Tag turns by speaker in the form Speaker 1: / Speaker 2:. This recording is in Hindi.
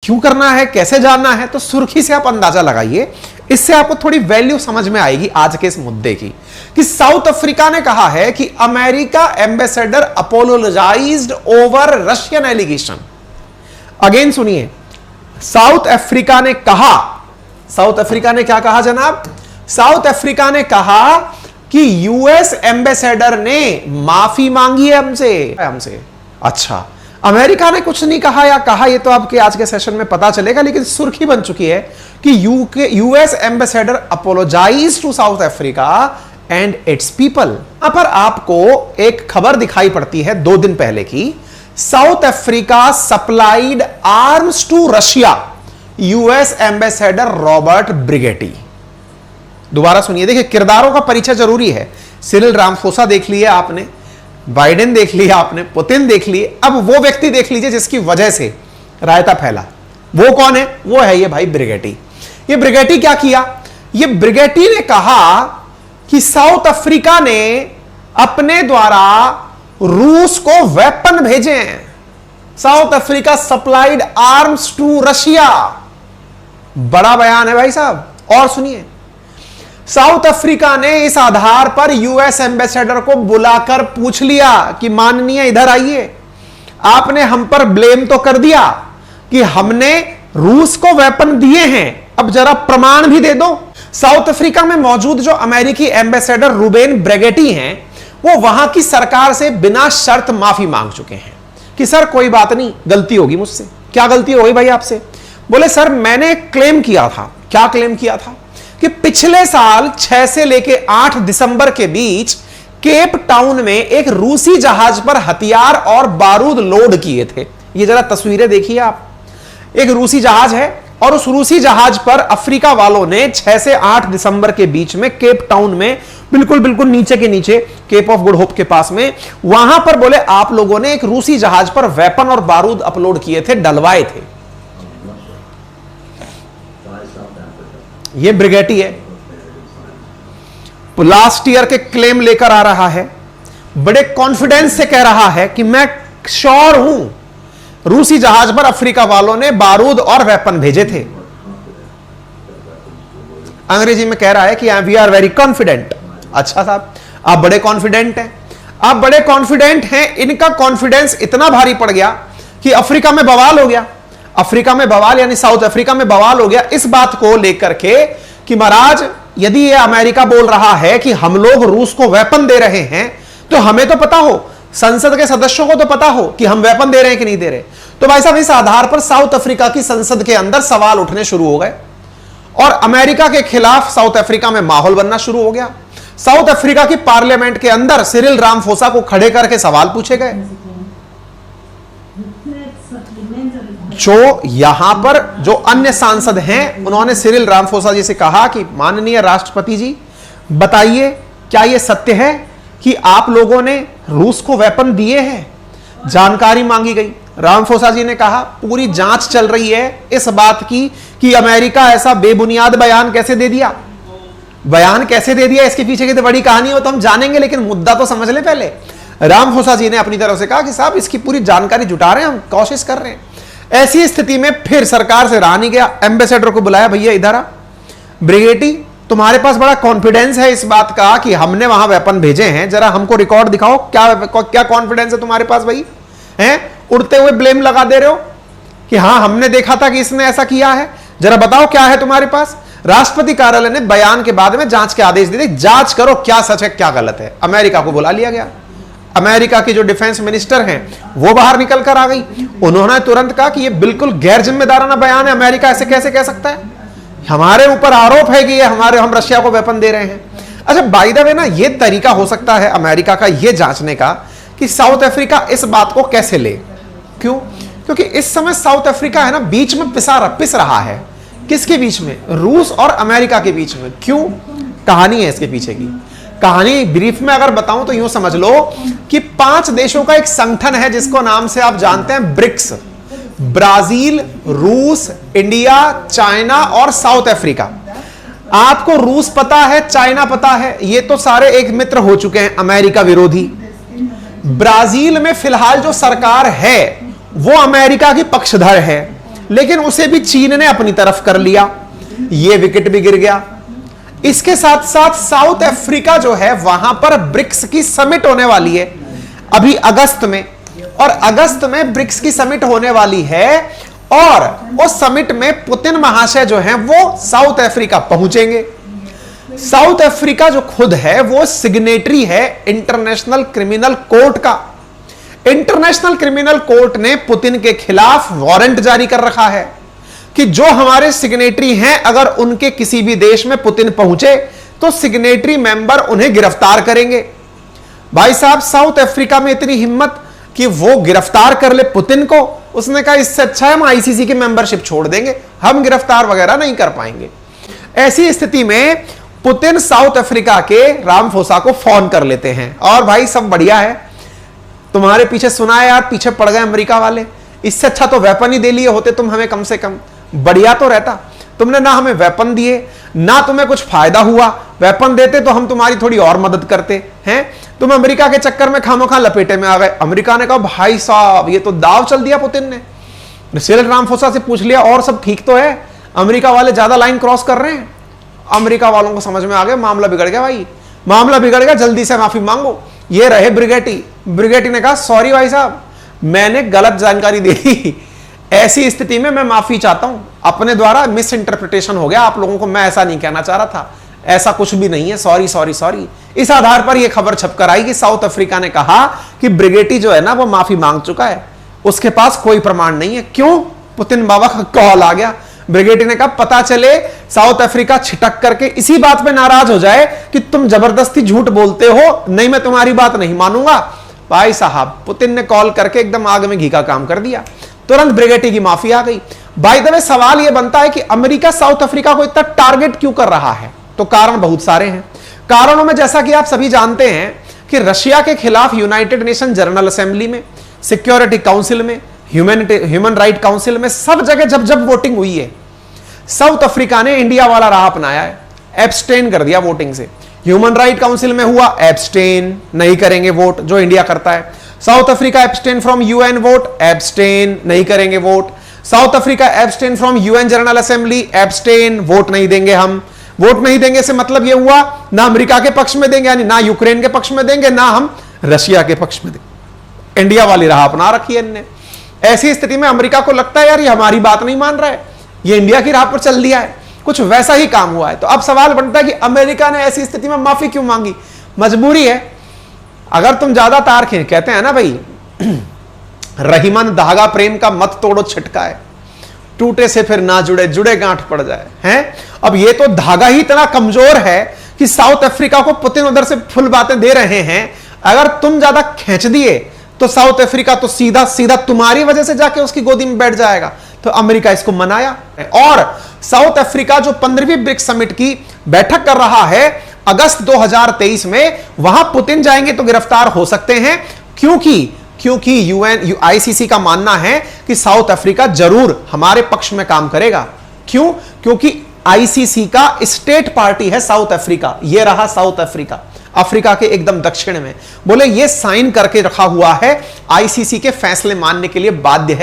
Speaker 1: क्यों करना है, कैसे जानना है, तो सुर्खी से आप अंदाजा लगाइए, इससे आपको थोड़ी वैल्यू समझ में आएगी आज के इस मुद्दे की। कि साउथ अफ्रीका ने कहा है कि America ambassador apologized over Russian allegation. Again सुनिए, साउथ अफ्रीका ने कहा, साउथ अफ्रीका ने क्या कहा जनाब? साउथ अफ्रीका ने कहा कि यूएस एम्बेसडर ने माफी मांगी है हमसे। अच्छा, अमेरिका ने कुछ नहीं कहा या कहा, ये तो आपके आज के सेशन में पता चलेगा, लेकिन सुर्खी बन चुकी है कि US ambassador apologize to South Africa and its people. यहां पर आपको एक खबर दिखाई पड़ती है 2 दिन पहले की, South Africa supplied arms to Russia, US ambassador Robert Brigety. दोबारा सुनिए, देखिए किरदारों का परिचय जरूरी है। सिरिल रामाफोसा देख लिए आपने, बाइडेन देख लिया आपने, पुतिन देख लिए, अब वो व्यक्ति देख लीजिए जिसकी वजह से रायता फैला। वो कौन है? वो है ये भाई ब्रिगेटी। ये ब्रिगेटी क्या किया? ये ब्रिगेटी ने कहा कि साउथ अफ्रीका ने अपने द्वारा रूस को वेपन भेजे हैं। South Africa supplied arms to Russia. बड़ा बयान है भाई साहब। और सुनिए, साउथ अफ्रीका ने इस आधार पर यूएस एम्बेसडर को बुलाकर पूछ लिया कि माननीय इधर आइए, आपने हम पर ब्लेम तो कर दिया कि हमने रूस को वेपन दिए हैं, अब जरा प्रमाण भी दे दो। साउथ अफ्रीका में मौजूद जो अमेरिकी एम्बेसडर रूबेन ब्रिगेटी हैं, वो वहां की सरकार से बिना शर्त माफी मांग चुके हैं कि सर कोई बात नहीं, गलती होगी मुझसे। क्या गलती हो गई भाई आपसे? बोले सर मैंने क्लेम किया था। क्या क्लेम किया था? कि पिछले साल 6 से लेके 8 दिसंबर के बीच केप टाउन में एक रूसी जहाज पर हथियार और बारूद लोड किए थे। ये जरा तस्वीरें देखिए आप, एक रूसी जहाज है और उस रूसी जहाज पर अफ्रीका वालों ने 6 से 8 दिसंबर के बीच में केप टाउन में, बिल्कुल नीचे के नीचे, केप ऑफ गुड होप के पास में, वहां पर बोले आप लोगों ने एक रूसी जहाज पर वेपन और बारूद अपलोड किए थे, डलवाए थे। ये ब्रिगेटी है, लास्ट ईयर के क्लेम लेकर आ रहा है, बड़े कॉन्फिडेंस से कह रहा है कि मैं श्योर हूं रूसी जहाज पर अफ्रीका वालों ने बारूद और वेपन भेजे थे। अंग्रेजी में कह रहा है कि वी आर वेरी कॉन्फिडेंट। अच्छा साहब, आप बड़े कॉन्फिडेंट हैं, आप बड़े कॉन्फिडेंट हैं। इनका कॉन्फिडेंस इतना भारी पड़ गया कि अफ्रीका में बवाल हो गया। अफ्रीका में बवाल यानी साउथ अफ्रीका में बवाल हो गया इस बात को लेकर के कि महाराज यदि ये अमेरिका बोल रहा है कि हम लोग रूस को वेपन दे रहे हैं, तो हमें तो पता हो, संसद के सदस्यों को तो पता हो कि हम वेपन दे रहे हैं कि नहीं दे रहे। तो भाई साहब इस आधार पर साउथ अफ्रीका की संसद के अंदर सवाल उठने शुरू हो गए और अमेरिका के खिलाफ साउथ अफ्रीका में माहौल बनना शुरू हो गया। साउथ अफ्रीका की पार्लियामेंट के अंदर सिरिल रामाफोसा को खड़े करके सवाल पूछे गए। जो यहां पर जो अन्य सांसद हैं, उन्होंने सिरिल रामाफोसा जी से कहा कि माननीय राष्ट्रपति जी बताइए, क्या यह सत्य है कि आप लोगों ने रूस को वेपन दिए हैं? जानकारी मांगी गई। रामाफोसा जी ने कहा पूरी जांच चल रही है इस बात की कि अमेरिका ऐसा बेबुनियाद बयान कैसे दे दिया। बयान कैसे दे दिया, इसके पीछे की तो बड़ी कहानी हो तो हम जानेंगे, लेकिन मुद्दा तो समझ ले पहले। रामाफोसा जी ने अपनी तरफ से कहा कि साहब इसकी पूरी जानकारी जुटा रहे हैं, हम कोशिश कर रहे हैं। ऐसी स्थिति में फिर सरकार से रहा नहीं गया, एम्बेसडर को बुलाया, भैया इधर आ, ब्रिगेटी तुम्हारे पास बड़ा कॉन्फिडेंस है इस बात का कि हमने वहां वेपन भेजे हैं, जरा हमको रिकॉर्ड दिखाओ, क्या कॉन्फिडेंस है तुम्हारे पास भाई? हैं उड़ते हुए ब्लेम लगा दे रहे हो कि हां हमने देखा था कि इसने ऐसा किया है, जरा बताओ क्या है तुम्हारे पास। राष्ट्रपति कार्यालय ने बयान के बाद में जांच के आदेश दिए, जांच करो क्या सच है क्या गलत है। अमेरिका को बुला लिया गया। अमेरिका की जो डिफेंस मिनिस्टर हैं वो बाहर निकल कर आ गई। उन्होंने तुरंत कहा कि ये बिल्कुल गैर जिम्मेदाराना बयान है, अमेरिका ऐसे कैसे कह सकता है, हमारे ऊपर आरोप है कि ये हम रशिया को वेपन दे रहे हैं। अच्छा बाय द वे ना, ये तरीका हो सकता है अमेरिका का ये जांचने का कि साउथ अफ्रीका इस बात को कैसे ले। क्यों? क्योंकि इस समय साउथ अफ्रीका है ना बीच में पिस रहा है। किसके बीच में? रूस और अमेरिका के बीच में। क्यों? कहानी है इसके पीछे की। कहानी ब्रीफ में अगर बताऊं तो यूं समझ लो कि 5 देशों का एक संगठन है जिसको नाम से आप जानते हैं ब्रिक्स। ब्राजील, रूस, इंडिया, चाइना और साउथ अफ्रीका। आपको रूस पता है, चाइना पता है, ये तो सारे एक मित्र हो चुके हैं अमेरिका विरोधी। ब्राजील में फिलहाल जो सरकार है वो अमेरिका की पक्षधर है। लेकिन उसे भी चीन ने अपनी तरफ कर लिया, यह विकेट भी गिर गया। इसके साथ साथ साउथ अफ्रीका जो है वहां पर ब्रिक्स की समिट होने वाली है अभी अगस्त में, और अगस्त में ब्रिक्स की समिट होने वाली है, और उस समिट में पुतिन महाशय जो हैं वो साउथ अफ्रीका पहुंचेंगे। साउथ अफ्रीका जो खुद है वो सिग्नेटरी है इंटरनेशनल क्रिमिनल कोर्ट का। इंटरनेशनल क्रिमिनल कोर्ट ने पुतिन के खिलाफ वारंट जारी कर रखा है कि जो हमारे सिग्नेटरी हैं अगर उनके किसी भी देश में पुतिन पहुंचे तो सिग्नेटरी मेंबर उन्हें गिरफ्तार करेंगे। भाई साहब, साउथ अफ्रीका में इतनी हिम्मत कि वो गिरफ्तार कर ले पुतिन को। उसने कहा इससे अच्छा है हम आईसीसी की मेंबरशिप छोड़ देंगे, हम गिरफ्तार वगैरह नहीं कर पाएंगे। ऐसी स्थिति में पुतिन साउथ अफ्रीका के रामफोसा को फोन कर लेते हैं, और भाई सब बढ़िया है, तुम्हारे पीछे सुना है यार, पीछे पड़ गए अमेरिका वाले, इससे अच्छा तो वेपन ही दे लिए होते तुम हमें, कम से कम बढ़िया तो रहता। तुमने ना हमें वेपन दिए, ना तुम्हें कुछ फायदा हुआ, वेपन देते तो हम तुम्हारी थोड़ी और मदद करते हैं। तुम अमेरिका के चक्कर में खामोखा लपेटे में आ गए। अमेरिका ने कहा भाई साहब ये तो दाव चल दिया पुतिन ने। सिरिल रामफोसा से पूछ लिया और सब ठीक तो है, अमेरिका वाले ज्यादा लाइन क्रॉस कर रहे हैं। अमेरिका वालों को समझ में आ गया मामला बिगड़ गया, भाई मामला बिगड़ गया, जल्दी से माफी मांगो। ये रहे ब्रिगेटी। ब्रिगेटी ने कहा सॉरी भाई साहब, मैंने गलत जानकारी दे दी, ऐसी स्थिति में मैं माफी चाहता हूं, अपने द्वारा मिस इंटरप्रिटेशन हो गया आप लोगों को, मैं ऐसा नहीं कहना चाह रहा था, ऐसा कुछ भी नहीं है, सॉरी सॉरी सॉरी। इस आधार पर यह खबर छपकर आई कि साउथ अफ्रीका ने कहा कि ब्रिगेटी जो है ना वो माफी मांग चुका है, उसके पास कोई प्रमाण नहीं है। क्यों? पुतिन बाबा का कॉल आ गया। ब्रिगेडी ने कहा पता चले साउथ अफ्रीका छिटक करके इसी बात पे नाराज हो जाए कि तुम जबरदस्ती झूठ बोलते हो, नहीं मैं तुम्हारी बात नहीं मानूंगा। भाई साहब, पुतिन ने कॉल करके एकदम आग में घी का काम कर दिया, तुरंत ब्रिगेडी की माफी आ गई। बाय द वे सवाल यह बनता है कि अमेरिका साउथ अफ्रीका को इतना टारगेट क्यों कर रहा है? तो कारण बहुत सारे हैं। कारणों में जैसा कि आप सभी जानते हैं कि रशिया के खिलाफ यूनाइटेड नेशन जनरल असेंबली में, सिक्योरिटी काउंसिल में, ह्यूमन राइट काउंसिल में, सब जगह जब जब वोटिंग हुई है, साउथ अफ्रीका ने इंडिया वाला राह अपनाया है, एब्सटेन कर दिया वोटिंग से। ह्यूमन राइट काउंसिल में हुआ एब्सटेन, नहीं करेंगे वोट, जो इंडिया करता है। South Africa abstain from UN vote, abstain, नहीं करेंगे vote. South Africa abstain from UN general assembly, abstain, vote नहीं देंगे हम। वोट नहीं देंगे से मतलब यह हुआ ना अमेरिका के पक्ष में देंगे, यानी ना यूक्रेन के पक्ष में देंगे, ना हम रशिया के पक्ष में देंगे। इंडिया वाली राह अपना रखी है इनने। ऐसी स्थिति में अमेरिका को लगता है यार ये हमारी बात नहीं मान रहा है, ये इंडिया की राह पर चल दिया है, कुछ वैसा ही काम हुआ है। तो अब सवाल बनता है कि अमेरिका ने ऐसी स्थिति में माफी क्यों मांगी? मजबूरी है। अगर तुम ज्यादा तार खींच, कहते हैं ना भाई रहीमन धागा प्रेम का मत तोड़ो छिटका है, टूटे से फिर ना जुड़े, जुड़े गांठ पड़ जाए हैं। अब ये तो धागा ही इतना कमजोर है कि साउथ अफ्रीका को पुतिन उधर से फुल बातें दे रहे हैं, अगर तुम ज्यादा खींच दिए तो साउथ अफ्रीका तो सीधा सीधा तुम्हारी वजह से जाके उसकी गोदी में बैठ जाएगा। तो अमेरिका इसको मनाया, और साउथ अफ्रीका जो 15वीं ब्रिक्स समिट की बैठक कर रहा है अगस्त 2023 में, वहां पुतिन जाएंगे तो गिरफ्तार हो सकते हैं, क्योंकि यूएन आईसीसी का मानना है कि साउथ अफ्रीका जरूर हमारे पक्ष में काम करेगा। क्योंकि आईसीसी का स्टेट पार्टी है साउथ अफ्रीका। यह रहा साउथ अफ्रीका, अफ्रीका के एकदम दक्षिण में। बोले ये साइन करके रखा हुआ है, आईसीसी के फैसले मानने के लिए बाध्य है।